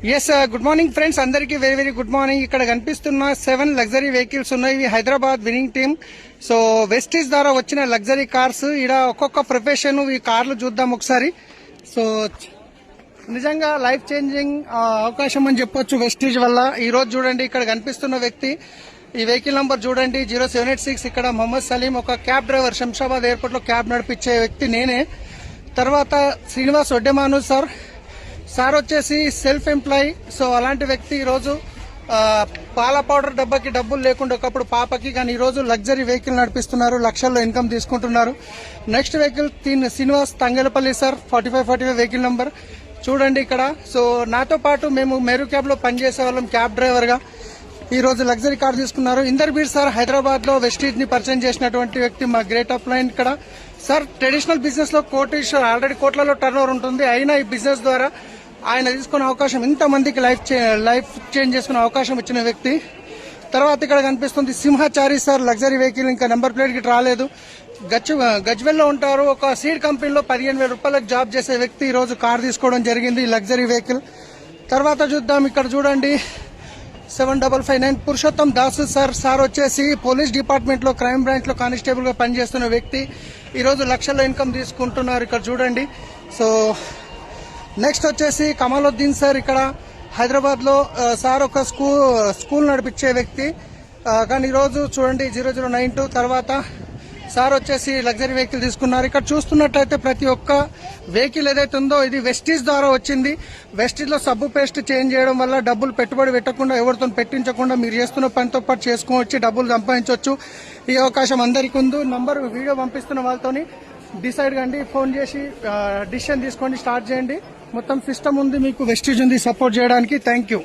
Yes good morning friends, అందరికీ very very good morning. ఇక్కడ కనిపిస్తున్న 7 లగ్జరీ వెహికల్స్ ఉన్నాయి. ఇవి Hyderabad winning team. So Vestige ద్వారా వచ్చిన లగ్జరీ కార్స్. ఇక్కడ ఒక్కొక్క ప్రొఫెషన్ ఈ కార్లు చూద్దాం ఒకసారి. సో నిజంగా లైఫ్ చేంజింగ్ అవకాశం అని చెప్పొచ్చు వెస్టీజ్ వల్ల. ఈ రోజు చూడండి ఇక్కడ కనిపిస్తున్న వ్యక్తి, ఈ వెహికల్ నంబర్ చూడండి 0786. ఇక్కడ మొహమ్మద్ సలీం, ఒక క్యాబ్ డ్రైవర్, శంషాబాద్ ఎయిర్పోర్ట్ లో క్యాబ్ నడిపించే వ్యక్తి నేనే. తర్వాత శ్రీనివాస్ ఒడ్డెమాను సార్ వచ్చేసి సెల్ఫ్ ఎంప్లాయీ. సో అలాంటి వ్యక్తి ఈరోజు పాల పౌడర్ డబ్బాకి డబ్బులు లేకుండా ఒకప్పుడు పాపకి, కానీ ఈరోజు లగ్జరీ వెహికల్ నడిపిస్తున్నారు, లక్షల్లో ఇన్కమ్ తీసుకుంటున్నారు. Next vehicle Srinivas Thangelapalli sir, 4545 vehicle number చూడండి ఇక్కడ. సో నాతో పాటు మేము మెరు క్యాబ్ లో పనిచేసే వాళ్ళం, క్యాబ్ డ్రైవర్ గా. ఈ రోజు లగ్జరీ కార్ తీసుకున్నారు. ఇందర్ బీర్ సార్ హైదరాబాద్ లో వెస్టీజ్ ని పరిచయం చేసినటువంటి వ్యక్తి, మా గ్రేట్ అప్ లైన్. ఇక్కడ సార్ ట్రెడిషనల్ బిజినెస్ లో కోటీశ్వర్, ఆల్రెడీ కోట్లలో టర్న్ ఓవర్ ఉంటుంది. అయినా ఈ బిజినెస్ ద్వారా ఆయన తీసుకునే అవకాశం, ఇంతమందికి లైఫ్ చేంజ్ చేసుకునే అవకాశం ఇచ్చిన వ్యక్తి. తర్వాత ఇక్కడ కనిపిస్తుంది సింహాచారి సార్, లగ్జరీ వెహికల్, ఇంకా నెంబర్ ప్లేట్ కి రాలేదు. గజ్వెల్లో ఉంటారు. ఒక సీడ్ కంపెనీలో 15,000 రూపాయలకు జాబ్ చేసే వ్యక్తి ఈ రోజు కార్ తీసుకోవడం జరిగింది, లగ్జరీ వెహికల్. తర్వాత చూద్దాం, ఇక్కడ చూడండి 7559 పురుషోత్తం దాస్ సార్ వచ్చేసి పోలీస్ డిపార్ట్మెంట్ లో క్రైమ్ బ్రాంచ్ లో కానిస్టేబుల్ గా పనిచేస్తున్న వ్యక్తి. ఈ రోజు లక్షల్లో ఇన్కమ్ తీసుకుంటున్నారు ఇక్కడ చూడండి. సో నెక్స్ట్ వచ్చేసి కమాలుద్దీన్ సార్, ఇక్కడ హైదరాబాద్ లో సార్ ఒక స్కూల్ నడిపించే వ్యక్తి, కానీ ఈరోజు చూడండి 0092. తర్వాత సార్ వచ్చేసి లగ్జరీ వెహికల్ తీసుకున్నారు. ఇక్కడ చూస్తున్నట్టయితే ప్రతి ఒక్క వెహికల్ ఏదైతే ఉందో ఇది వెస్టీజ్ ద్వారా వచ్చింది. వెస్టీజ్ లో సబ్బు పేస్ట్ చేంజ్ చేయడం వల్ల డబ్బులు పెట్టుబడి పెట్టకుండా, ఎవరితో పెట్టించకుండా మీరు చేస్తున్న పనితో పాటు చేసుకోవచ్చు, డబ్బులు సంపాదించవచ్చు. ఈ అవకాశం అందరికీ ఉంది. నంబర్ వీడియో పంపిస్తున్న వాళ్ళతోని డిసైడ్ కండి, ఫోన్ చేసి డిసిషన్ తీసుకోండి, స్టార్ట్ చేయండి. మొత్తం సిస్టమ్ ఉంది మీకు, వెస్టీజ్ ఉంది సపోర్ట్ చేయడానికి. Thank you.